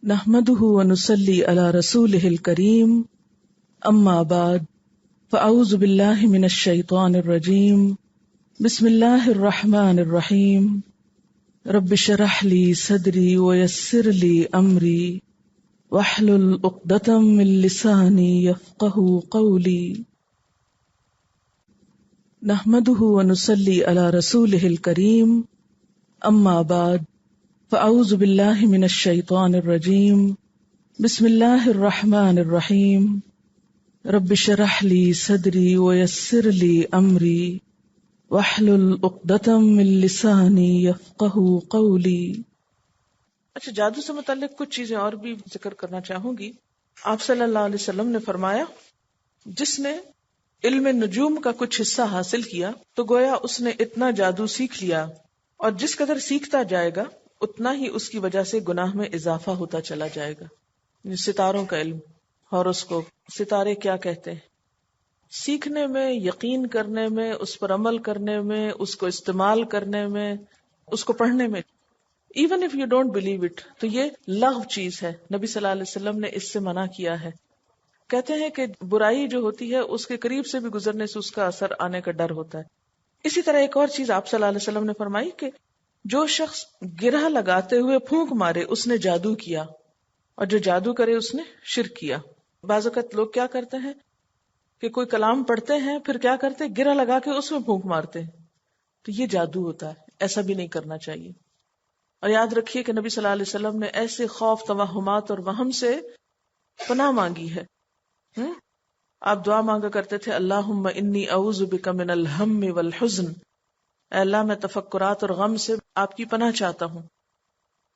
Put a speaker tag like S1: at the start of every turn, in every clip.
S1: نحمده ونصلي على رسوله الكريم اما بعد فاعوذ بالله من الشيطان الرجيم بسم الله الرحمن الرحيم رب اشرح لي صدري ويسر لي امري واحلل عقدة من لساني يفقهوا قولي نحمده ونصلي على رسوله الكريم اما بعد فاعوذ بالله من الشيطان الرجيم بسم الله الرحمن الرحيم رب اشرح لي صدري ويسر لي امري واحلل عقدة من لساني يفقهوا قولي۔
S2: اچھا، جادو سے متعلق کچھ چیزیں اور بھی ذکر کرنا چاہوں گی۔ آپ صلی اللہ علیہ وسلم نے فرمایا، جس نے علم نجوم کا کچھ حصہ حاصل کیا تو گویا اس نے اتنا جادو سیکھ لیا، اور جس قدر سیکھتا جائے گا اتنا ہی اس کی وجہ سے گناہ میں اضافہ ہوتا چلا جائے گا۔ ستاروں کا علم، ہاروسکوپ، ستارے کیا کہتے ہیں، سیکھنے میں، یقین کرنے میں، اس پر عمل کرنے میں، اس کو استعمال کرنے میں، اس کو پڑھنے میں، even if you don't believe it, تو یہ لغو چیز ہے۔ نبی صلی اللہ علیہ وسلم نے اس سے منع کیا ہے۔ کہتے ہیں کہ برائی جو ہوتی ہے اس کے قریب سے بھی گزرنے سے اس کا اثر آنے کا ڈر ہوتا ہے۔ اسی طرح ایک اور چیز آپ صلی اللہ علیہ وسلم نے فرمائی کہ جو شخص گرہ لگاتے ہوئے پھونک مارے اس نے جادو کیا، اور جو جادو کرے اس نے شرک کیا۔ بعض اوقات لوگ کیا کرتے ہیں کہ کوئی کلام پڑھتے ہیں، پھر کیا کرتے ہیں، گرہ لگا کے اس میں پھونک مارتے ہیں، تو یہ جادو ہوتا ہے، ایسا بھی نہیں کرنا چاہیے۔ اور یاد رکھیے کہ نبی صلی اللہ علیہ وسلم نے ایسے خوف، توہمات اور وہم سے پناہ مانگی ہے۔ آپ دعا مانگا کرتے تھے، اللہم انی اعوذ بک من الہم والحزن، اے اللہ میں تفکرات اور غم سے آپ کی پناہ چاہتا ہوں۔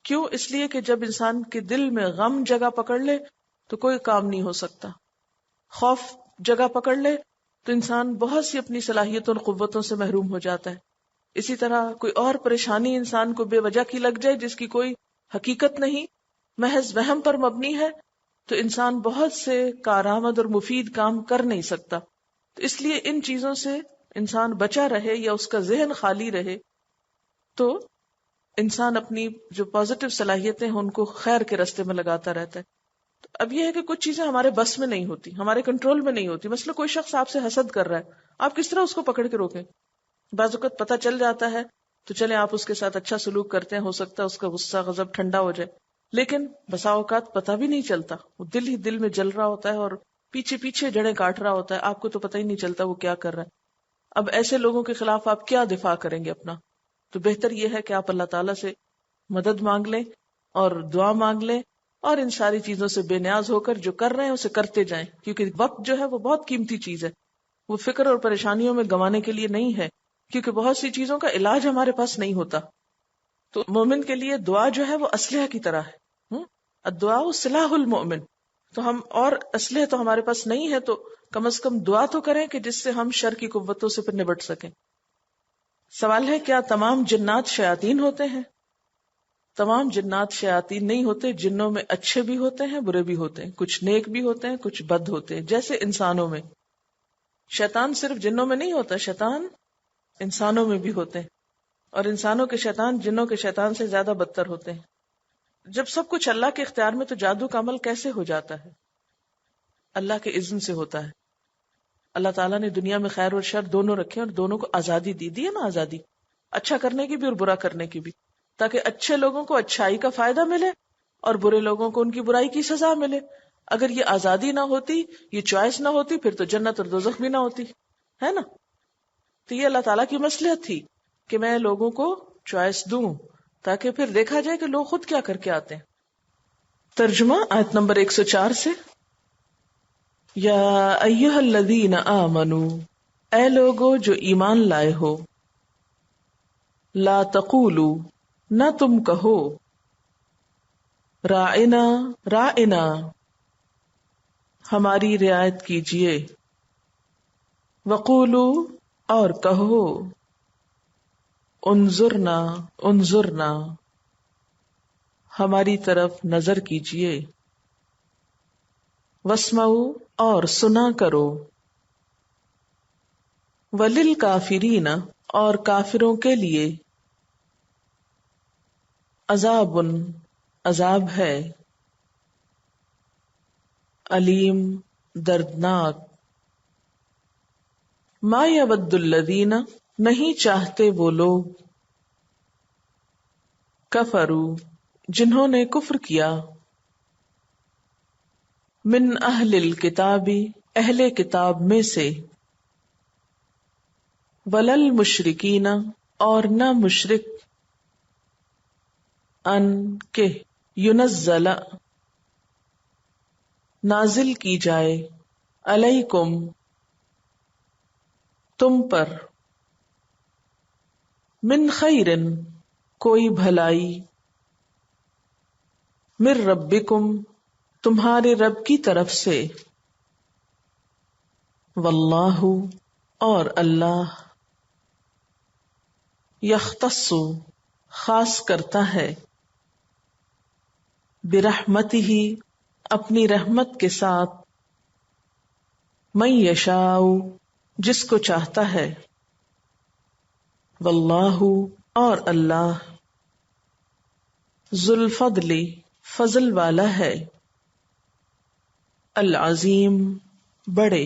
S2: کیوں؟ اس لیے کہ جب انسان کے دل میں غم جگہ پکڑ لے تو کوئی کام نہیں ہو سکتا، خوف جگہ پکڑ لے تو انسان بہت سی اپنی صلاحیتوں اور قوتوں سے محروم ہو جاتا ہے۔ اسی طرح کوئی اور پریشانی انسان کو بے وجہ کی لگ جائے جس کی کوئی حقیقت نہیں، محض وہم پر مبنی ہے، تو انسان بہت سے کارآمد اور مفید کام کر نہیں سکتا۔ تو اس لیے ان چیزوں سے انسان بچا رہے یا اس کا ذہن خالی رہے تو انسان اپنی جو پازیٹیو صلاحیتیں ہیں ان کو خیر کے راستے میں لگاتا رہتا ہے۔ تو اب یہ ہے کہ کچھ چیزیں ہمارے بس میں نہیں ہوتی، ہمارے کنٹرول میں نہیں ہوتی۔ مثلا کوئی شخص آپ سے حسد کر رہا ہے، آپ کس طرح اس کو پکڑ کے روکیں؟ بعض اوقات پتہ چل جاتا ہے تو چلیں آپ اس کے ساتھ اچھا سلوک کرتے ہیں، ہو سکتا ہے اس کا غصہ غضب ٹھنڈا ہو جائے، لیکن بسا اوقات پتہ بھی نہیں چلتا، وہ دل ہی دل میں جل رہا ہوتا ہے اور پیچھے پیچھے جڑیں کاٹ رہا ہوتا ہے، آپ کو تو پتہ ہی نہیں چلتا وہ کیا کر رہا ہے۔ اب ایسے لوگوں کے خلاف آپ کیا دفاع کریں گے اپنا؟ تو بہتر یہ ہے کہ آپ اللہ تعالیٰ سے مدد مانگ لیں اور دعا مانگ لیں، اور ان ساری چیزوں سے بے نیاز ہو کر جو کر رہے ہیں اسے کرتے جائیں، کیونکہ وقت جو ہے وہ بہت قیمتی چیز ہے، وہ فکر اور پریشانیوں میں گنوانے کے لیے نہیں ہے، کیونکہ بہت سی چیزوں کا علاج ہمارے پاس نہیں ہوتا۔ تو مومن کے لیے دعا جو ہے وہ اسلحہ کی طرح ہے، الدعاء سلاح المؤمن۔ تو ہم اور اسلحے تو ہمارے پاس نہیں ہے، تو کم از کم دعا تو کریں کہ جس سے ہم شر کی قوتوں سے پھر نبٹ سکیں۔ سوال ہے، کیا تمام جنات شیاطین ہوتے ہیں؟ تمام جنات شیاطین نہیں ہوتے، جنوں میں اچھے بھی ہوتے ہیں، برے بھی ہوتے ہیں، کچھ نیک بھی ہوتے ہیں، کچھ بد ہوتے ہیں، جیسے انسانوں میں۔ شیطان صرف جنوں میں نہیں ہوتا، شیطان انسانوں میں بھی ہوتے ہیں، اور انسانوں کے شیطان جنوں کے شیطان سے زیادہ بدتر ہوتے ہیں۔ جب سب کچھ اللہ کے اختیار میں، تو جادو کا عمل کیسے ہو جاتا ہے؟ اللہ کے اذن سے ہوتا ہے۔ اللہ تعالیٰ نے دنیا میں خیر اور شر دونوں رکھے اور دونوں کو آزادی دی ہے نا، آزادی اچھا کرنے کی بھی اور برا کرنے کی بھی، تاکہ اچھے لوگوں کو اچھائی کا فائدہ ملے اور برے لوگوں کو ان کی برائی کی سزا ملے۔ اگر یہ آزادی نہ ہوتی، یہ چوائس نہ ہوتی، پھر تو جنت اور دوزخ بھی نہ ہوتی، ہے نا۔ تو یہ اللہ تعالیٰ کی مصلحت تھی کہ میں لوگوں کو چوائس دوں، تاکہ پھر دیکھا جائے کہ لوگ خود کیا کر کے آتے ہیں۔ ترجمہ آیت نمبر 104 سے، یا ایھا الذین آمنوا، اے لوگو جو ایمان لائے ہو، لا تقولوا، نہ تم کہو، راعنا، راعنا، ہماری رعایت کیجئے، وقولوا، اور کہو، انظرنا، انظرنا، ہماری طرف نظر کیجئے، واسمعوا، اور سنا کرو، وللکافرین، اور کافروں کے لیے، عذاب، عذاب ہے، علیم دردناک. ما یود الذین نہیں چاہتے وہ لوگ کفروا جنہوں نے کفر کیا من اہل الکتاب اہل کتاب میں سے ولل مشرکین اور نہ مشرک ان کے ینزل نازل کی جائے علیکم تم پر من خیرن کوئی بھلائی من ربکم تمہارے رب کی طرف سے واللہ اور اللہ یختص خاص کرتا ہے برحمتہ اپنی رحمت کے ساتھ من یشاء جس کو چاہتا ہے واللہ اور اللہ ذو الفضل فضل والا ہے العظیم بڑے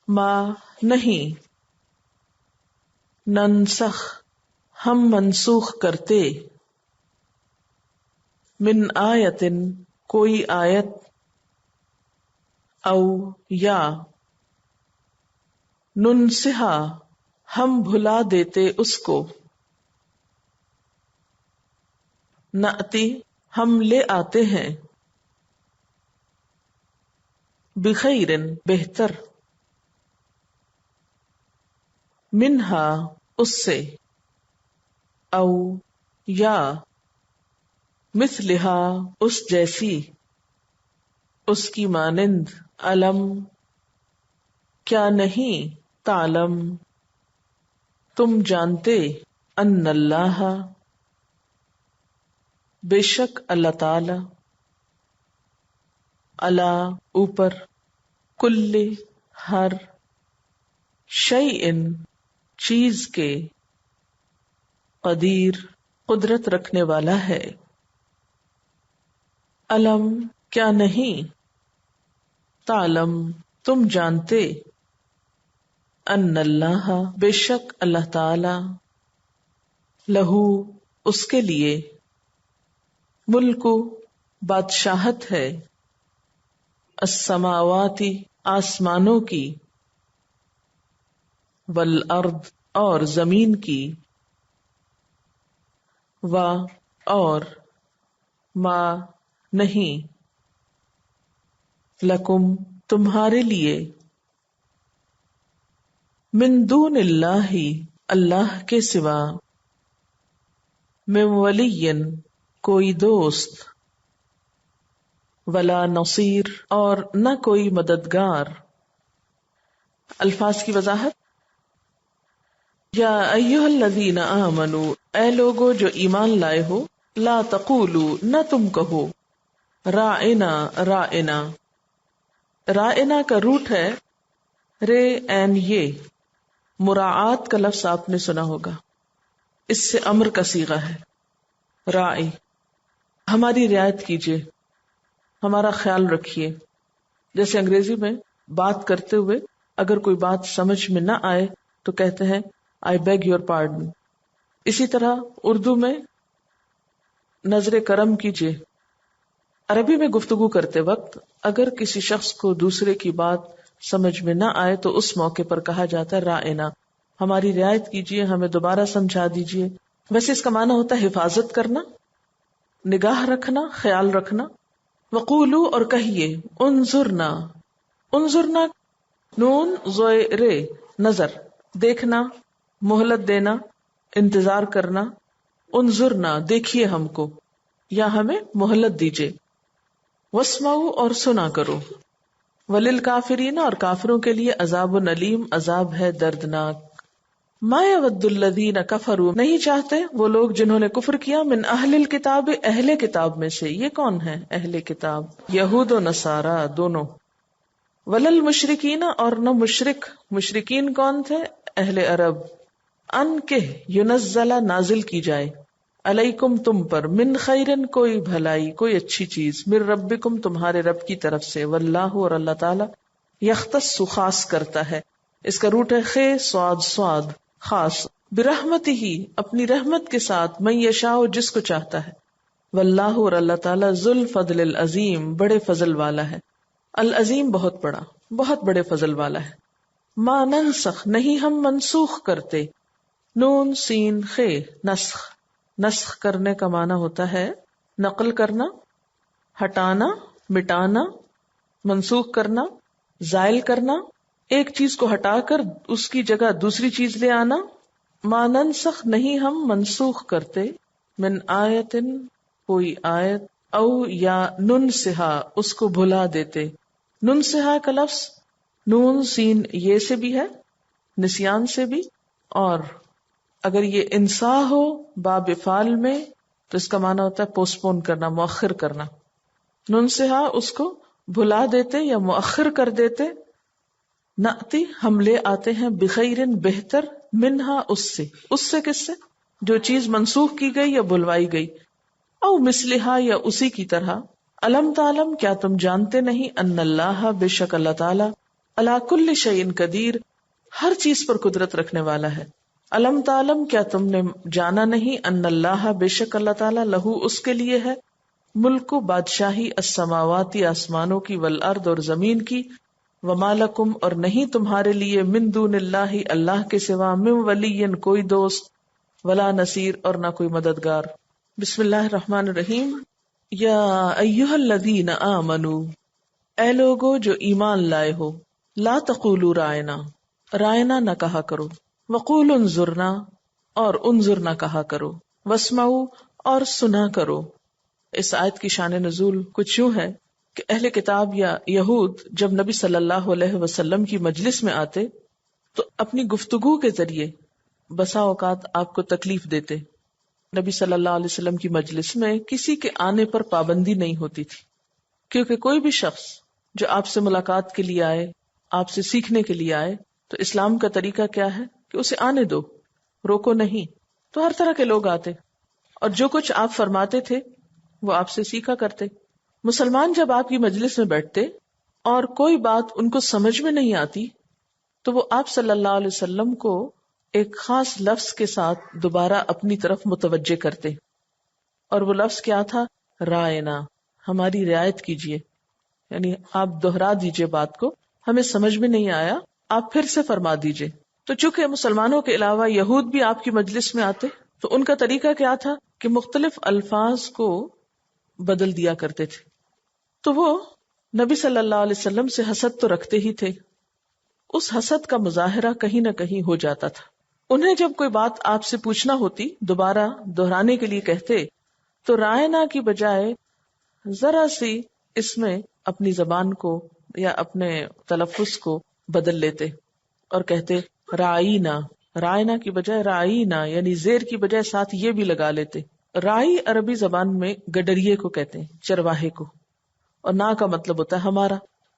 S2: ما نہیں ننسخ ہم منسوخ کرتے من آیتن کوئی آیت او یا ننسہا ہم بھلا دیتے اس کو نأتی ہم لے آتے ہیں بخیرن بہتر منہا اس سے او یا مثلہا اس جیسی اس کی مانند علم کیا نہیں تعلم تم جانتے ان اللہ بے شک اللہ تعالی اللہ اوپر کل ہر شیئن چیز کے قدیر قدرت رکھنے والا ہے علم کیا نہیں تعلم تم جانتے ان اللہ بے شک اللہ تعالی لہو اس کے لیے ملک بادشاہت ہے السماواتی آسمانوں کی والارض اور زمین کی و اور ما نہیں لکم تمہارے لیے من دون اللہ اللہ کے سوا من ولی کوئی دوست ولا نصیر اور نہ کوئی مددگار. الفاظ کی وضاحت. یا ایھا الذین آمنوا اے لوگو جو ایمان لائے ہو لا تقولوا نہ تم کہو راعنا راعنا. راعنا کا روٹ ہے رے این یہ. مراعات کا لفظ آپ نے سنا ہوگا، اس سے امر کا صیغہ ہے. راعی ہماری رعایت کیجیے، ہمارا خیال رکھیے. جیسے انگریزی میں بات کرتے ہوئے اگر کوئی بات سمجھ میں نہ آئے تو کہتے ہیں آئی بیگ یور پارڈن. اسی طرح اردو میں نظر کرم کیجیے. عربی میں گفتگو کرتے وقت اگر کسی شخص کو دوسرے کی بات سمجھ میں نہ آئے تو اس موقع پر کہا جاتا ہے راعنا، ہماری رعایت کیجیے، ہمیں دوبارہ سمجھا دیجیے. ویسے اس کا معنی ہوتا ہے حفاظت کرنا، نگاہ رکھنا، خیال رکھنا. وقولو اور کہیے انظرنا. انظرنا نون زوئے رے نظر، دیکھنا، مہلت دینا، انتظار کرنا. انظرنا دیکھیے ہم کو یا ہمیں مہلت دیجیے. واسمعوا اور سنا کرو. وللکافرین اور کافروں کے لیے عذاب علیم عذاب ہے دردناک. ما یود الذین کفروا نہیں چاہتے وہ لوگ جنہوں نے کفر کیا من اہل الکتاب اہل کتاب میں سے. یہ کون ہے اہل کتاب؟ یہود و نصارہ دونوں. ولل مشرکین اور نہ مشرک. مشرکین کون تھے؟ اہل عرب. ان کے ینزل نازل کی جائے علیکم تم پر، من خیرن کوئی بھلائی، کوئی اچھی چیز، من ربکم تمہارے رب کی طرف سے، واللہ اور اللہ تعالی یختص خاص کرتا ہے. اس کا روٹ ہے خے صاد صاد خاص، برحمتہ ہی اپنی رحمت کے ساتھ، من یشاء جس کو چاہتا ہے، واللہ اور اللہ تعالی ذو الفضل العظیم بڑے فضل والا ہے، العظیم بہت بڑا، بہت بڑے فضل والا ہے. ما ننسخ نہیں ہم منسوخ کرتے، نون سین خے نسخ، نسخ کرنے کا معنی ہوتا ہے نقل کرنا، ہٹانا، مٹانا، منسوخ کرنا، زائل کرنا، ایک چیز کو ہٹا کر اس کی جگہ دوسری چیز لے آنا. ما ننسخ نہیں ہم منسوخ کرتے، من آیتن کوئی آیت، او یا ننسہا اس کو بھلا دیتے. ننسہا کا لفظ نون سین یہ سے بھی ہے، نسیان سے بھی، اور اگر یہ انسا ہو باب فعل میں تو اس کا معنی ہوتا ہے پوسٹ پون کرنا، مؤخر کرنا. ننسہا اس کو بھلا دیتے یا مؤخر کر دیتے. نأتی ہم لے آتے ہیں، بخیرن بہتر، منہا اس سے کس سے؟ جو چیز منسوخ کی گئی یا بھلوائی گئی. او مثلہا یا اسی کی طرح. الم تعلم کیا تم جانتے نہیں، ان اللہ بے شک اللہ تعالی علی کل شیء قدیر ہر چیز پر قدرت رکھنے والا ہے. الم تعلم کیا تم نے جانا نہیں، ان اللہ بے شک اللہ تعالی لہو اس کے لیے ہے، ملک بادشاہی، السماواتی آسمانوں کی، والارض اور زمین کی، وما لکم اور نہیں تمہارے لیے، من دون اللہ اللہ کے سوا، من ولی کوئی دوست، ولا نصیر اور نہ کوئی مددگار. بسم اللہ الرحمن الرحیم. یا ایہا الذین آمنوا اے لوگو جو ایمان لائے ہو، لا تقولوا رائنا رائنا نہ کہا کرو، وقولوا انظرنا اور انظرنا کہا کرو، واسمعوا اور سنا کرو. اس آیت کی شان نزول کچھ یوں ہے کہ اہل کتاب یا یہود جب نبی صلی اللہ علیہ وسلم کی مجلس میں آتے تو اپنی گفتگو کے ذریعے بسا اوقات آپ کو تکلیف دیتے. نبی صلی اللہ علیہ وسلم کی مجلس میں کسی کے آنے پر پابندی نہیں ہوتی تھی، کیونکہ کوئی بھی شخص جو آپ سے ملاقات کے لیے آئے، آپ سے سیکھنے کے لیے آئے، تو اسلام کا طریقہ کیا ہے کہ اسے آنے دو، روکو نہیں. تو ہر طرح کے لوگ آتے اور جو کچھ آپ فرماتے تھے وہ آپ سے سیکھا کرتے. مسلمان جب آپ کی مجلس میں بیٹھتے اور کوئی بات ان کو سمجھ میں نہیں آتی تو وہ آپ صلی اللہ علیہ وسلم کو ایک خاص لفظ کے ساتھ دوبارہ اپنی طرف متوجہ کرتے، اور وہ لفظ کیا تھا؟ رائنا، ہماری رعایت کیجیے، یعنی آپ دہرا دیجیے بات کو، ہمیں سمجھ میں نہیں آیا، آپ پھر سے فرما دیجیے. تو چونکہ مسلمانوں کے علاوہ یہود بھی آپ کی مجلس میں آتے تو ان کا طریقہ کیا تھا کہ مختلف الفاظ کو بدل دیا کرتے تھے. تو وہ نبی صلی اللہ علیہ وسلم سے حسد تو رکھتے ہی تھے، اس حسد کا مظاہرہ کہیں نہ کہیں ہو جاتا تھا. انہیں جب کوئی بات آپ سے پوچھنا ہوتی، دوبارہ دہرانے کے لیے کہتے تو رائنا کی بجائے ذرا سی اس میں اپنی زبان کو یا اپنے تلفظ کو بدل لیتے اور کہتے رائینا، رائنا کی بجائے رائینا، یعنی زیر کی بجائے ساتھ یہ بھی لگا لیتے. رائی عربی زبان میں گڈریے کو کہتے ہیں، چرواہے کو، اور نا کا مطلب ہوتا ہے ہمارا.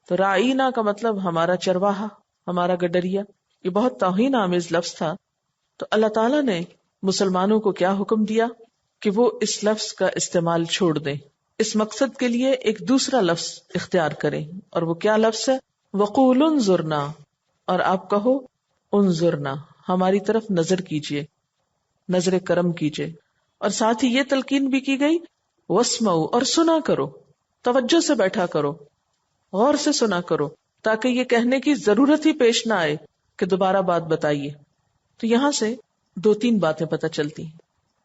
S2: تو رائینا کا مطلب ہمارا چرواہا، ہمارا گڈریا. یہ بہت توہین آمیز لفظ تھا. تو اللہ تعالیٰ نے مسلمانوں کو کیا حکم دیا کہ وہ اس لفظ کا استعمال چھوڑ دیں، اس مقصد کے لیے ایک دوسرا لفظ اختیار کریں. اور وہ کیا لفظ ہے؟ وقول انظرنا، اور آپ کہو انظرنا، ہماری طرف نظر کیجئے، نظر کرم کیجئے. اور ساتھ ہی یہ تلقین بھی کی گئی واسمعوا، اور سنا کرو، توجہ سے بیٹھا کرو، غور سے سنا کرو، تاکہ یہ کہنے کی ضرورت ہی پیش نہ آئے کہ دوبارہ بات بتائیے. تو یہاں سے 2-3 باتیں پتہ چلتی ہیں.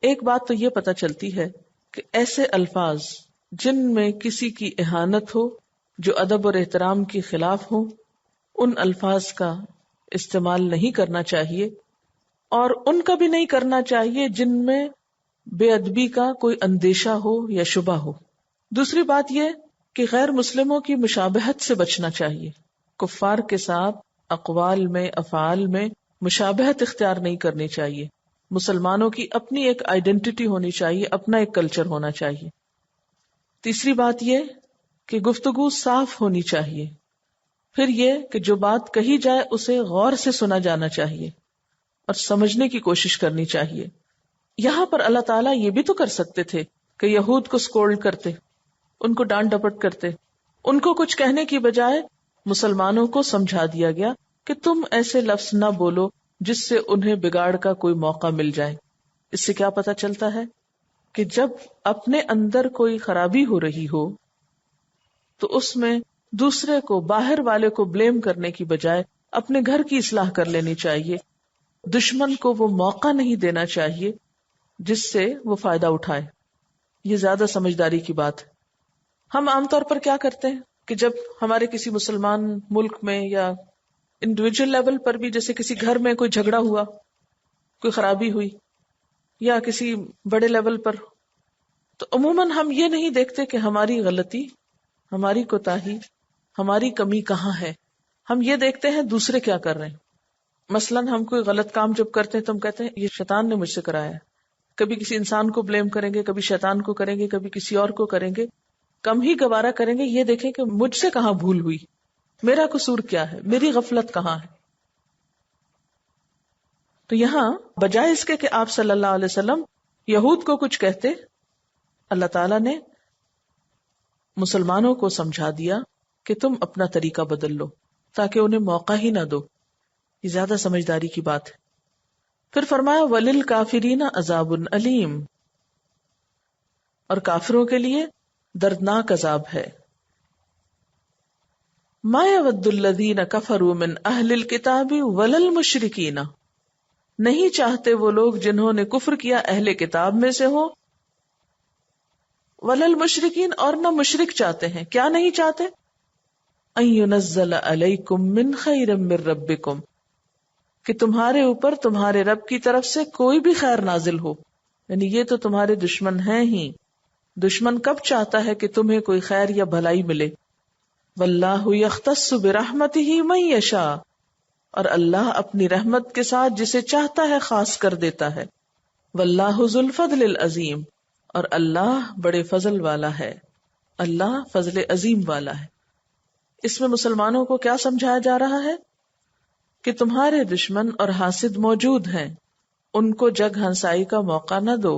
S2: ایک بات تو یہ پتہ چلتی ہے کہ ایسے الفاظ جن میں کسی کی اہانت ہو، جو ادب اور احترام کے خلاف ہوں، ان الفاظ کا استعمال نہیں کرنا چاہیے، اور ان کا بھی نہیں کرنا چاہیے جن میں بے ادبی کا کوئی اندیشہ ہو یا شبہ ہو. دوسری بات یہ کہ غیر مسلموں کی مشابہت سے بچنا چاہیے. کفار کے ساتھ اقوال میں، افعال میں مشابہت اختیار نہیں کرنی چاہیے. مسلمانوں کی اپنی ایک آئیڈینٹی ہونی چاہیے، اپنا ایک کلچر ہونا چاہیے. تیسری بات یہ کہ گفتگو صاف ہونی چاہیے. پھر یہ کہ جو بات کہی جائے اسے غور سے سنا جانا چاہیے اور سمجھنے کی کوشش کرنی چاہیے. یہاں پر اللہ تعالیٰ یہ بھی تو کر سکتے تھے کہ یہود کو سکولڈ کرتے، ان کو ڈانٹ ڈپٹ کرتے، ان کو کچھ کہنے کی بجائے مسلمانوں کو سمجھا دیا گیا کہ تم ایسے لفظ نہ بولو جس سے انہیں بگاڑ کا کوئی موقع مل جائے۔ اس سے کیا پتہ چلتا ہے کہ جب اپنے اندر کوئی خرابی ہو رہی ہو تو اس میں دوسرے کو، باہر والے کو بلیم کرنے کی بجائے اپنے گھر کی اصلاح کر لینی چاہیے۔ دشمن کو وہ موقع نہیں دینا چاہیے جس سے وہ فائدہ اٹھائے۔ یہ زیادہ سمجھداری کی بات ہے۔ ہم عام طور پر کیا کرتے ہیں کہ جب ہمارے کسی مسلمان ملک میں یا انڈیویجول لیول پر بھی، جیسے کسی گھر میں کوئی جھگڑا ہوا، کوئی خرابی ہوئی، یا کسی بڑے لیول پر، تو عموماً ہم یہ نہیں دیکھتے کہ ہماری غلطی، ہماری کوتاہی، ہماری کمی کہاں ہے۔ ہم یہ دیکھتے ہیں دوسرے کیا کر رہے ہیں۔ مثلاً ہم کوئی غلط کام جب کرتے ہیں تو ہم کہتے ہیں یہ شیطان نے مجھ سے کرایا ہے۔ کبھی کسی انسان کو بلیم کریں گے، کبھی شیطان کو کریں گے، کبھی کسی اور کو کریں گے۔ کم ہی گوارا کریں گے یہ دیکھیں کہ مجھ سے کہاں بھول ہوئی، میرا قصور کیا ہے، میری غفلت کہاں ہے۔ تو یہاں بجائے اس کے کہ آپ صلی اللہ علیہ وسلم یہود کو کچھ کہتے، اللہ تعالیٰ نے مسلمانوں کو سمجھا دیا کہ تم اپنا طریقہ بدل لو تاکہ انہیں موقع ہی نہ دو۔ یہ زیادہ سمجھداری کی بات ہے۔ پھر فرمایا وَلِلْكَافِرِينَ عَذَابٌ أَلِيمٌ، اور کافروں کے لیے دردناک عذاب ہے۔ مَا يَوَدُّ الَّذِينَ كَفَرُوا مِنْ أَهْلِ الْكِتَابِ وَلَا الْمُشْرِكِينَ، نہیں چاہتے وہ لوگ جنہوں نے کفر کیا اہل کتاب میں سے ہو، وَلَا الْمُشْرِكِينَ، اور نہ مشرک چاہتے ہیں۔ کیا نہیں چاہتے؟ أَن يُنَزَّلَ عَلَيْكُم مِّن خَيْرٍ مِّن رَبِّكُم، کہ تمہارے اوپر تمہارے رب کی طرف سے کوئی بھی خیر نازل ہو۔ یعنی یہ تو تمہارے دشمن ہیں ہی۔ دشمن کب چاہتا ہے کہ تمہیں کوئی خیر یا بھلائی ملے؟ واللہ یختص برحمتہ من یشاء، اور اللہ اپنی رحمت کے ساتھ جسے چاہتا ہے خاص کر دیتا ہے۔ واللہ ذو الفضل العظیم، اور اللہ بڑے فضل والا ہے، اللہ فضل عظیم والا ہے۔ اس میں مسلمانوں کو کیا سمجھایا جا رہا ہے کہ تمہارے دشمن اور حاسد موجود ہیں، ان کو جگ ہنسائی کا موقع نہ دو۔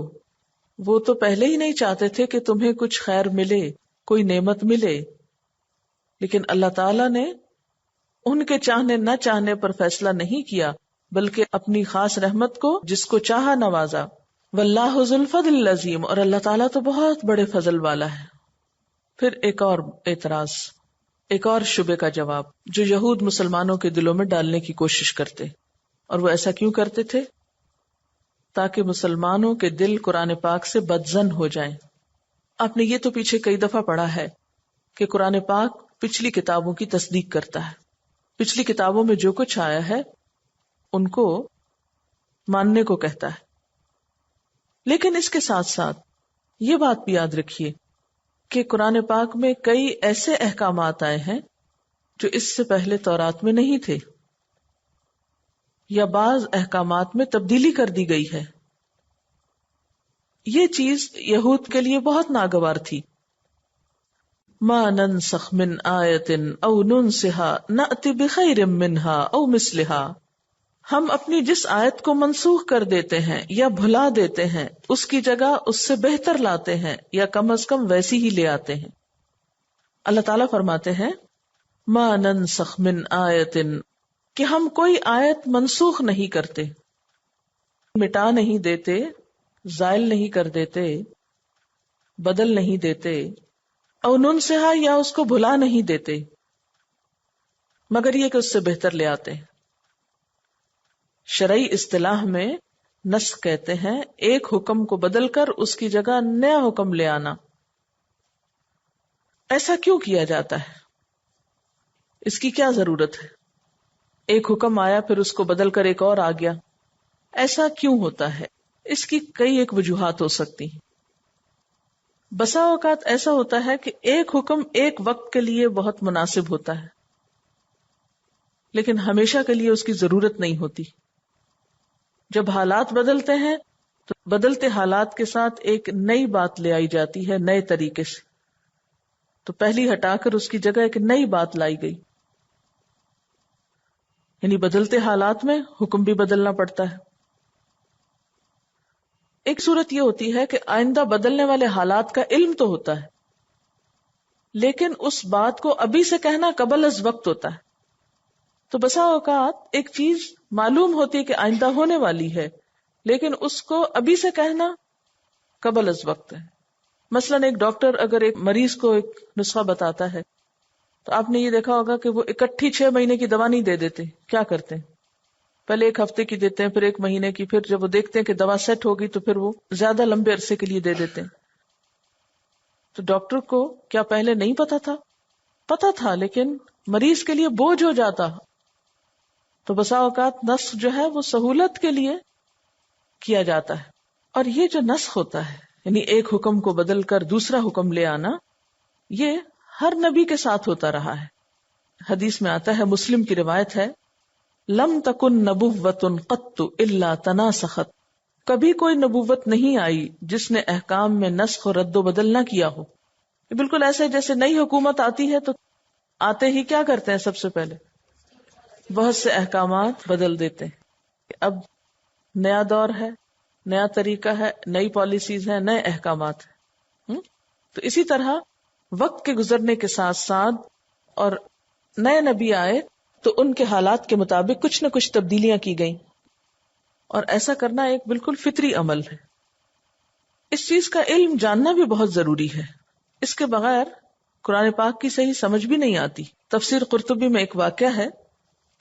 S2: وہ تو پہلے ہی نہیں چاہتے تھے کہ تمہیں کچھ خیر ملے، کوئی نعمت ملے، لیکن اللہ تعالیٰ نے ان کے چاہنے نہ چاہنے پر فیصلہ نہیں کیا، بلکہ اپنی خاص رحمت کو جس کو چاہا نوازا۔ واللہ ذو الفضل العظیم، اور اللہ تعالیٰ تو بہت بڑے فضل والا ہے۔ پھر ایک اور اعتراض، ایک اور شبے کا جواب جو یہود مسلمانوں کے دلوں میں ڈالنے کی کوشش کرتے، اور وہ ایسا کیوں کرتے تھے؟ تاکہ مسلمانوں کے دل قرآن پاک سے بدظن ہو جائیں۔ آپ نے یہ تو پیچھے کئی دفعہ پڑھا ہے کہ قرآن پاک پچھلی کتابوں کی تصدیق کرتا ہے، پچھلی کتابوں میں جو کچھ آیا ہے ان کو ماننے کو کہتا ہے۔ لیکن اس کے ساتھ ساتھ یہ بات بھی یاد رکھیے کہ قرآن پاک میں کئی ایسے احکامات آئے ہیں جو اس سے پہلے تورات میں نہیں تھے، یا بعض احکامات میں تبدیلی کر دی گئی ہے۔ یہ چیز یہود کے لیے بہت ناگوار تھی۔ ما ننسخ من آیت او ننسها نأتی بخیر منہا او مثلہا، ہم اپنی جس آیت کو منسوخ کر دیتے ہیں یا بھلا دیتے ہیں اس کی جگہ اس سے بہتر لاتے ہیں، یا کم از کم ویسی ہی لے آتے ہیں۔ اللہ تعالیٰ فرماتے ہیں ما ننسخ من آیت، کہ ہم کوئی آیت منسوخ نہیں کرتے، مٹا نہیں دیتے، زائل نہیں کر دیتے، بدل نہیں دیتے، او ننسہا، یا اس کو بھلا نہیں دیتے، مگر یہ کہ اس سے بہتر لے آتے ہیں۔ شرعی اصطلاح میں نسخ کہتے ہیں ایک حکم کو بدل کر اس کی جگہ نیا حکم لے آنا۔ ایسا کیوں کیا جاتا ہے؟ اس کی کیا ضرورت ہے؟ ایک حکم آیا پھر اس کو بدل کر ایک اور آ گیا، ایسا کیوں ہوتا ہے؟ اس کی کئی ایک وجوہات ہو سکتی ہیں۔ بسا اوقات ایسا ہوتا ہے کہ ایک حکم ایک وقت کے لیے بہت مناسب ہوتا ہے، لیکن ہمیشہ کے لیے اس کی ضرورت نہیں ہوتی۔ جب حالات بدلتے ہیں تو بدلتے حالات کے ساتھ ایک نئی بات لے آئی جاتی ہے نئے طریقے سے، تو پہلی ہٹا کر اس کی جگہ ایک نئی بات لائی گئی۔ یعنی بدلتے حالات میں حکم بھی بدلنا پڑتا ہے۔ ایک صورت یہ ہوتی ہے کہ آئندہ بدلنے والے حالات کا علم تو ہوتا ہے، لیکن اس بات کو ابھی سے کہنا قبل از وقت ہوتا ہے. تو بسا اوقات ایک چیز معلوم ہوتی ہے کہ آئندہ ہونے والی ہے، لیکن اس کو ابھی سے کہنا قبل از وقت ہے. مثلاً ایک ڈاکٹر اگر ایک مریض کو ایک نسخہ بتاتا ہے تو آپ نے یہ دیکھا ہوگا کہ وہ اکٹھی 6 مہینے کی دوا نہیں دے دیتے. کیا کرتے ہیں؟ پہلے 1 ہفتے کی دیتے ہیں، پھر 1 مہینے کی، پھر جب وہ دیکھتے ہیں کہ دوا سیٹ ہوگی تو پھر وہ زیادہ لمبے عرصے کے لیے دے دیتے ہیں. تو ڈاکٹر کو کیا پہلے نہیں پتا تھا؟ پتا تھا، لیکن مریض کے لیے بوجھ ہو جاتا. تو بسا اوقات نسخ جو ہے وہ سہولت کے لیے کیا جاتا ہے. اور یہ جو نسخ ہوتا ہے، یعنی ایک حکم کو بدل کر دوسرا حکم لے آنا، یہ ہر نبی کے ساتھ ہوتا رہا ہے. حدیث میں آتا ہے، مسلم کی روایت ہے، لم تکن نبوۃ قط الا تناسخت، کبھی کوئی نبوت نہیں آئی جس نے احکام میں نسخ اور رد و بدل نہ کیا ہو. یہ بالکل ایسے جیسے نئی حکومت آتی ہے تو آتے ہی کیا کرتے ہیں؟ سب سے پہلے بہت سے احکامات بدل دیتے ہیں کہ اب نیا دور ہے، نیا طریقہ ہے، نئی پالیسیز ہیں، نئے احکامات ہیں. تو اسی طرح وقت کے گزرنے کے ساتھ ساتھ اور نئے نبی آئے تو ان کے حالات کے مطابق کچھ نہ کچھ تبدیلیاں کی گئیں، اور ایسا کرنا ایک بالکل فطری عمل ہے. اس چیز کا علم جاننا بھی بہت ضروری ہے، اس کے بغیر قرآن پاک کی صحیح سمجھ بھی نہیں آتی. تفسیر قرطبی میں ایک واقعہ ہے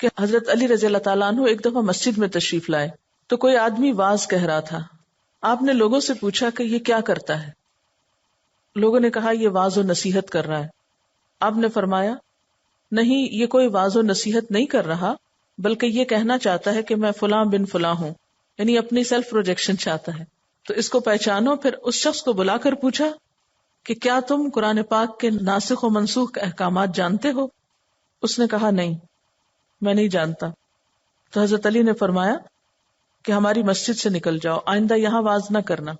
S2: کہ حضرت علی رضی اللہ تعالیٰ عنہ ایک دفعہ مسجد میں تشریف لائے تو کوئی آدمی واز کہہ رہا تھا. آپ نے لوگوں سے پوچھا کہ یہ کیا کرتا ہے؟ لوگوں نے کہا یہ واز و نصیحت کر رہا ہے. آپ نے فرمایا نہیں، یہ کوئی واز و نصیحت نہیں کر رہا، بلکہ یہ کہنا چاہتا ہے کہ میں فلاں بن فلاں ہوں، یعنی اپنی سیلف پروجیکشن چاہتا ہے. تو اس کو پہچانو. پھر اس شخص کو بلا کر پوچھا کہ کیا تم قرآن پاک کے ناسخ و منسوخ کے احکامات جانتے ہو؟ اس نے کہا نہیں، میں نہیں جانتا. تو حضرت علی نے فرمایا کہ ہماری مسجد سے نکل جاؤ، آئندہ یہاں واز نہ کرنا.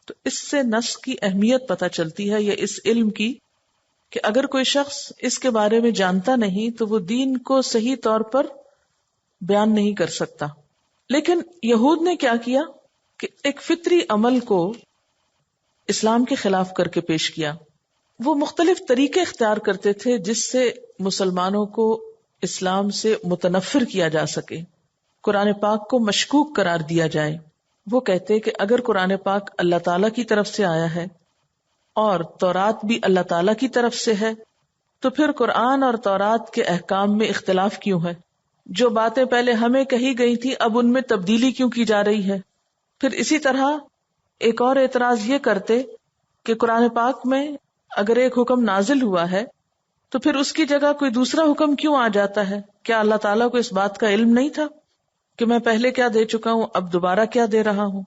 S2: تو اس سے نسخ کی اہمیت پتہ چلتی ہے، یا اس علم کی کہ اگر کوئی شخص اس کے بارے میں جانتا نہیں تو وہ دین کو صحیح طور پر بیان نہیں کر سکتا. لیکن یہود نے کیا کیا کہ ایک فطری عمل کو اسلام کے خلاف کر کے پیش کیا. وہ مختلف طریقے اختیار کرتے تھے جس سے مسلمانوں کو اسلام سے متنفر کیا جا سکے، قرآن پاک کو مشکوک قرار دیا جائے. وہ کہتے کہ اگر قرآن پاک اللہ تعالیٰ کی طرف سے آیا ہے اور تورات بھی اللہ تعالیٰ کی طرف سے ہے تو پھر قرآن اور تورات کے احکام میں اختلاف کیوں ہے؟ جو باتیں پہلے ہمیں کہی گئی تھی اب ان میں تبدیلی کیوں کی جا رہی ہے؟ پھر اسی طرح ایک اور اعتراض یہ کرتے کہ قرآن پاک میں اگر ایک حکم نازل ہوا ہے تو پھر اس کی جگہ کوئی دوسرا حکم کیوں آ جاتا ہے؟ کیا اللہ تعالیٰ کو اس بات کا علم نہیں تھا کہ میں پہلے کیا دے چکا ہوں، اب دوبارہ کیا دے رہا ہوں؟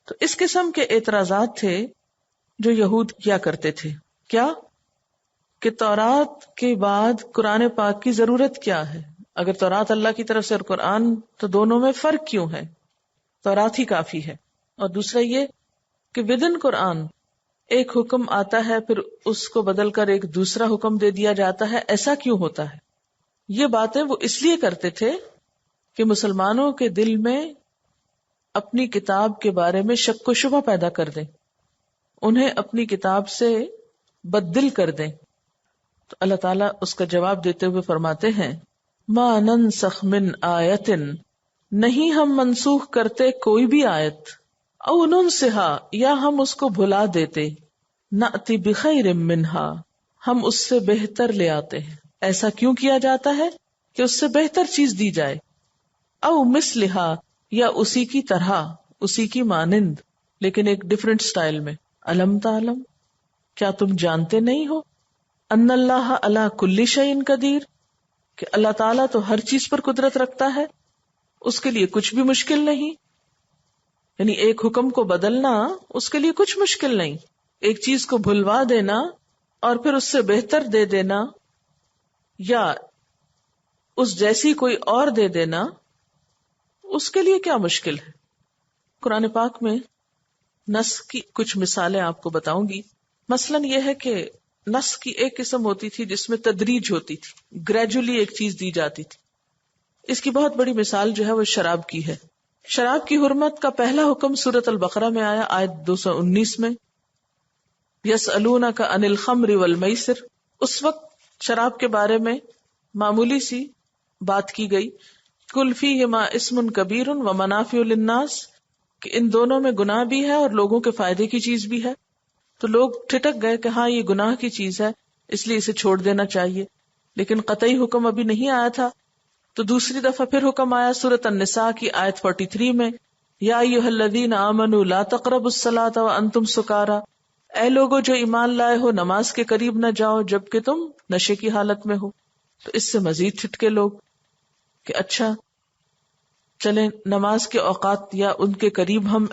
S2: تو اس قسم کے اعتراضات تھے جو یہود کیا کرتے تھے. کیا کہ تورات کے بعد قرآن پاک کی ضرورت کیا ہے؟ اگر تورات اللہ کی طرف سے اور قرآن، تو دونوں میں فرق کیوں ہے؟ تورات ہی کافی ہے. اور دوسرا یہ کہ ودن قرآن ایک حکم آتا ہے پھر اس کو بدل کر ایک دوسرا حکم دے دیا جاتا ہے، ایسا کیوں ہوتا ہے؟ یہ باتیں وہ اس لیے کرتے تھے کہ مسلمانوں کے دل میں اپنی کتاب کے بارے میں شک و شبہ پیدا کر دیں، انہیں اپنی کتاب سے بددل کر دیں. تو اللہ تعالیٰ اس کا جواب دیتے ہوئے فرماتے ہیں، ما ننسخ من آیت، نہیں ہم منسوخ کرتے کوئی بھی آیت، او ننسہا، یا ہم اس کو بھلا دیتے، نأتی بخیر منہا، ہم اس سے بہتر لے آتے ہیں. ایسا کیوں کیا جاتا ہے کہ اس سے بہتر چیز دی جائے. او مثلہا، یا اسی کی طرح، اسی کی مانند، لیکن ایک ڈیفرنٹ سٹائل میں. الم تعلم، کیا تم جانتے نہیں ہو، ان اللہ علی کل شیء قدیر، کہ اللہ تعالیٰ تو ہر چیز پر قدرت رکھتا ہے، اس کے لیے کچھ بھی مشکل نہیں. یعنی ایک حکم کو بدلنا اس کے لیے کچھ مشکل نہیں، ایک چیز کو بھلوا دینا اور پھر اس سے بہتر دے دینا یا اس جیسی کوئی اور دے دینا، اس کے لیے کیا مشکل ہے. قرآن پاک میں نسخ کی کچھ مثالیں آپ کو بتاؤں گی. مثلاً یہ ہے کہ نسخ کی ایک قسم ہوتی تھی جس میں تدریج ہوتی تھی، گریجولی ایک چیز دی جاتی تھی. اس کی بہت بڑی مثال جو ہے وہ شراب کی ہے. شراب کی حرمت کا پہلا حکم سورۃ البقرہ میں آیا، آیت 219 میں، یسألونک عن الخمر والمیسر. اس وقت شراب کے بارے میں معمولی سی بات کی گئی، قل فیہما اسم کبیر ومنافع للناس، کہ ان دونوں میں گناہ بھی ہے اور لوگوں کے فائدے کی چیز بھی ہے. تو لوگ ٹھٹک گئے کہ ہاں یہ گناہ کی چیز ہے اس لیے اسے چھوڑ دینا چاہیے، لیکن قطعی حکم ابھی نہیں آیا تھا. تو دوسری دفعہ پھر حکم آیا سورۃ النساء کی آیت 43 میں، یا ایھا الذین آمنوا لا تقربوا الصلاۃ وانتم سکارى، اے لوگو جو ایمان لائے ہو نماز کے قریب نہ جاؤ جبکہ تم نشے کی حالت میں ہو. تو اس سے مزید ٹھٹکے لوگ کہ اچھا چلیں نماز کے اوقات یا ان کے قریب ہم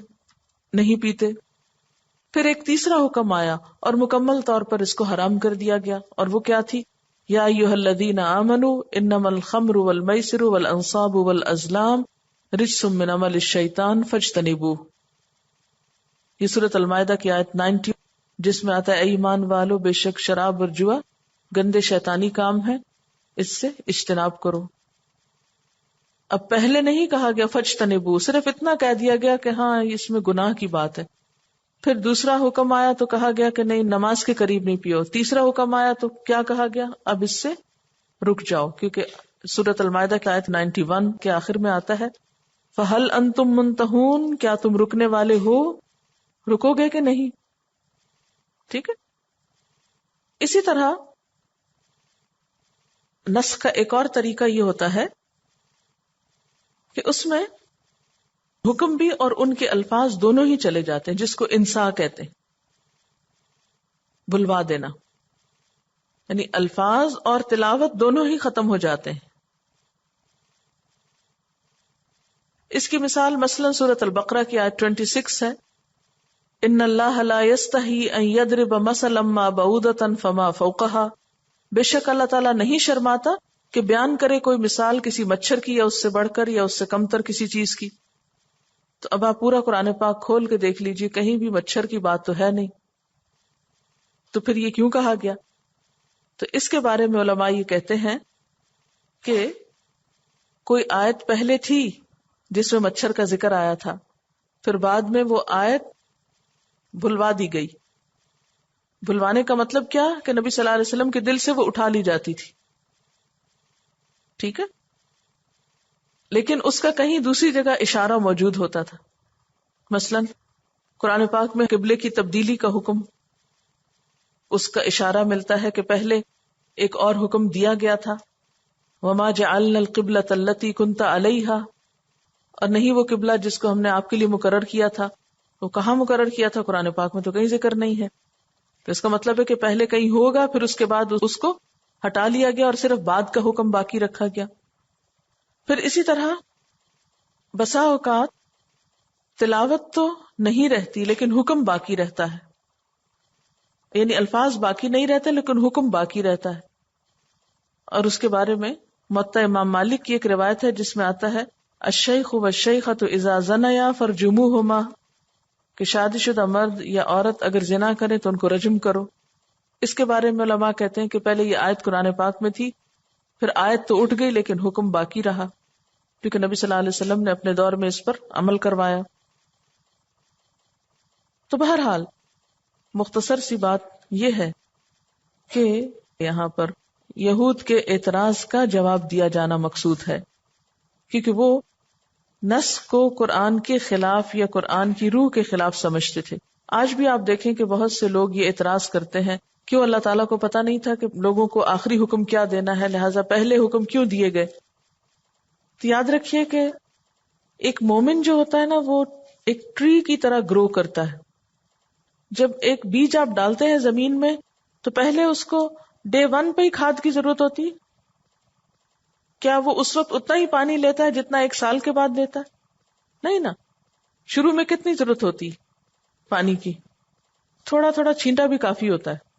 S2: نہیں پیتے. پھر ایک تیسرا حکم آیا اور مکمل طور پر اس کو حرام کر دیا گیا، اور وہ کیا تھی؟ یا ایھا الذین آمنوا انما الخمر والمیسر والانصاب والازلام رجس من عمل الشیطان فاجتنبوہ. یہ سورۃ المائدہ کی آیت 90 جس میں آتا ہے اے ایمان والو بے شک شراب اور جوا گندے شیطانی کام ہے، اس سے اجتناب کرو. اب پہلے نہیں کہا گیا فاجتنبوہ، صرف اتنا کہہ دیا گیا کہ ہاں اس میں گناہ کی بات ہے. پھر دوسرا حکم آیا تو کہا گیا کہ نہیں نماز کے قریب نہیں پیو. تیسرا حکم آیا تو کیا کہا گیا؟ اب اس سے رک جاؤ، کیونکہ سورۃ المائدہ کی آیت 91 کے آخر میں آتا ہے فَهَلْ أَنْتُمْ مُنْتَهُونَ، کیا تم رکنے والے ہو؟ رکو گے کہ نہیں؟ ٹھیک ہے. اسی طرح نسخ کا ایک اور طریقہ یہ ہوتا ہے کہ اس میں حکم بھی اور ان کے الفاظ دونوں ہی چلے جاتے ہیں، جس کو انسا کہتے ہیں، بلوا دینا، یعنی الفاظ اور تلاوت دونوں ہی ختم ہو جاتے ہیں. اس کی مثال مثلا سورۃ البقرہ کی آیت 26 ہے، ان اللہ لا یستحی ان یضرب مثلا ما بعودۃ فما فوقہا، بے شک اللہ تعالیٰ نہیں شرماتا کہ بیان کرے کوئی مثال کسی مچھر کی یا اس سے بڑھ کر یا اس سے کم تر کسی چیز کی. تو اب آپ پورا قرآن پاک کھول کے دیکھ لیجئے، کہیں بھی مچھر کی بات تو ہے نہیں. تو پھر یہ کیوں کہا گیا؟ تو اس کے بارے میں علماء یہ کہتے ہیں کہ کوئی آیت پہلے تھی جس میں مچھر کا ذکر آیا تھا، پھر بعد میں وہ آیت بھلوا دی گئی. بھلوانے کا مطلب کیا کہ نبی صلی اللہ علیہ وسلم کے دل سے وہ اٹھا لی جاتی تھی. ٹھیک ہے، لیکن اس کا کہیں دوسری جگہ اشارہ موجود ہوتا تھا. مثلا قرآن پاک میں قبلے کی تبدیلی کا حکم، اس کا اشارہ ملتا ہے کہ پہلے ایک اور حکم دیا گیا تھا، وما جعلنا القبلۃ التی کنت علیہا، اور نہیں وہ قبلہ جس کو ہم نے آپ کے لیے مقرر کیا تھا. وہ کہاں مقرر کیا تھا؟ قرآن پاک میں تو کہیں ذکر نہیں ہے. تو اس کا مطلب ہے کہ پہلے کہیں ہوگا، پھر اس کے بعد اس کو ہٹا لیا گیا اور صرف بعد کا حکم باقی رکھا گیا. پھر اسی طرح بسا اوقات تلاوت تو نہیں رہتی لیکن حکم باقی رہتا ہے، یعنی الفاظ باقی نہیں رہتے لیکن حکم باقی رہتا ہے. اور اس کے بارے میں موطا امام مالک کی ایک روایت ہے جس میں آتا ہے الشیخ والشیخۃ اذا زنیا فرجموہما، کہ شادی شدہ مرد یا عورت اگر زنا کرے تو ان کو رجم کرو. اس کے بارے میں علماء کہتے ہیں کہ پہلے یہ آیت قرآن پاک میں تھی، پھر آیت تو اٹھ گئی لیکن حکم باقی رہا، کیونکہ نبی صلی اللہ علیہ وسلم نے اپنے دور میں اس پر عمل کروایا. تو بہرحال مختصر سی بات یہ ہے کہ یہاں پر یہود کے اعتراض کا جواب دیا جانا مقصود ہے، کیونکہ وہ نسخ کو قرآن کے خلاف یا قرآن کی روح کے خلاف سمجھتے تھے. آج بھی آپ دیکھیں کہ بہت سے لوگ یہ اعتراض کرتے ہیں کیوں اللہ تعالیٰ کو پتا نہیں تھا کہ لوگوں کو آخری حکم کیا دینا ہے، لہٰذا پہلے حکم کیوں دیے گئے. تو یاد رکھیے کہ ایک مومن جو ہوتا ہے نا وہ ایک ٹری کی طرح گرو کرتا ہے. جب ایک بیج آپ ڈالتے ہیں زمین میں تو پہلے اس کو ڈے 1 پہ ہی کھاد کی ضرورت ہوتی ہے؟ کیا وہ اس وقت اتنا ہی پانی لیتا ہے جتنا 1 سال کے بعد لیتا ہے؟ نہیں نا. شروع میں کتنی ضرورت ہوتی پانی کی؟ تھوڑا تھوڑا چھینٹا بھی کافی ہوتا ہے.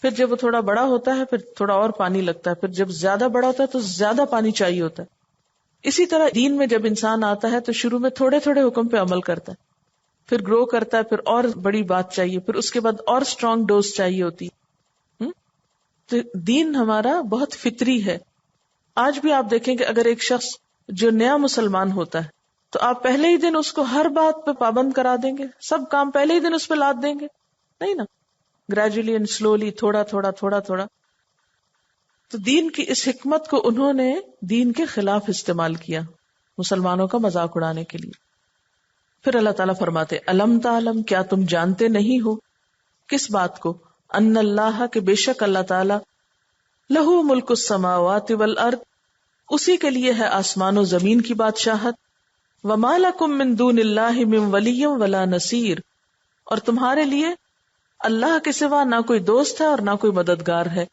S2: پھر جب وہ تھوڑا بڑا ہوتا ہے پھر تھوڑا اور پانی لگتا ہے، پھر جب زیادہ بڑا ہوتا ہے تو زیادہ پانی چاہیے ہوتا ہے. اسی طرح دین میں جب انسان آتا ہے تو شروع میں تھوڑے تھوڑے حکم پہ عمل کرتا ہے، پھر گرو کرتا ہے، پھر اور بڑی بات چاہیے، پھر اس کے بعد اور اسٹرانگ ڈوز چاہیے ہوتی. تو دین ہمارا بہت فطری ہے. آج بھی آپ دیکھیں کہ اگر ایک شخص جو نیا مسلمان ہوتا ہے تو آپ پہلے ہی دن اس کو ہر بات پہ پابند کرا دیں گے؟ سب کام پہلے ہی دن اس پہ لاد دیں گے؟ نہیں نا، گریجولی اینڈ سلولی، تھوڑا تھوڑا تھوڑا تھوڑا. تو دین کی اس حکمت کو انہوں نے دین کے خلاف استعمال کیا، مسلمانوں کا مذاق اڑانے کے لیے. پھر اللہ تعالیٰ فرماتے الم تعلم، کیا تم جانتے نہیں ہو؟ کس بات کو؟ ان اللہ، کہ بے شک اللہ تعالیٰ، لہو ملک السماوات والارض، اسی کے لیے ہے آسمان و زمین کی بادشاہت. وما لکم من دون اللہ من ولی ولا نصیر، اور تمہارے لیے اللہ کے سوا نہ کوئی دوست ہے اور نہ کوئی مددگار ہے.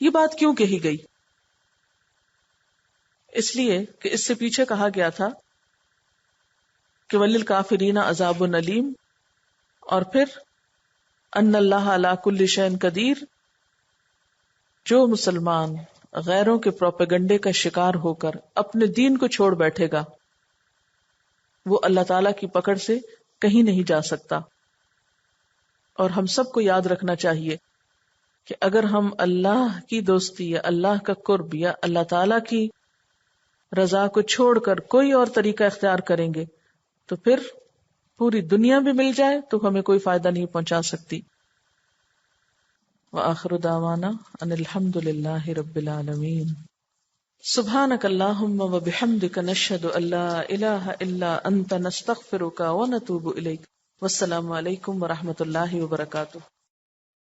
S2: یہ بات کیوں کہی گئی؟ اس لیے کہ اس سے پیچھے کہا گیا تھا کہ وللکافرین عذاب علیم، اور پھر ان اللہ علی کل شیء قدیر. جو مسلمان غیروں کے پروپیگنڈے کا شکار ہو کر اپنے دین کو چھوڑ بیٹھے گا، وہ اللہ تعالی کی پکڑ سے کہیں نہیں جا سکتا. اور ہم سب کو یاد رکھنا چاہیے کہ اگر ہم اللہ کی دوستی یا اللہ کا قرب یا اللہ تعالی کی رضا کو چھوڑ کر کوئی اور طریقہ اختیار کریں گے تو پھر پوری دنیا بھی مل جائے تو ہمیں کوئی فائدہ نہیں پہنچا سکتی. وآخر دعوانا ان الحمد للہ رب العالمین. سبحانک اللہم وبحمدک نشہد ان لا الہ الا انت نستغفرک ونتوب الیک. والسلام علیکم ورحمۃ اللہ وبرکاتہ.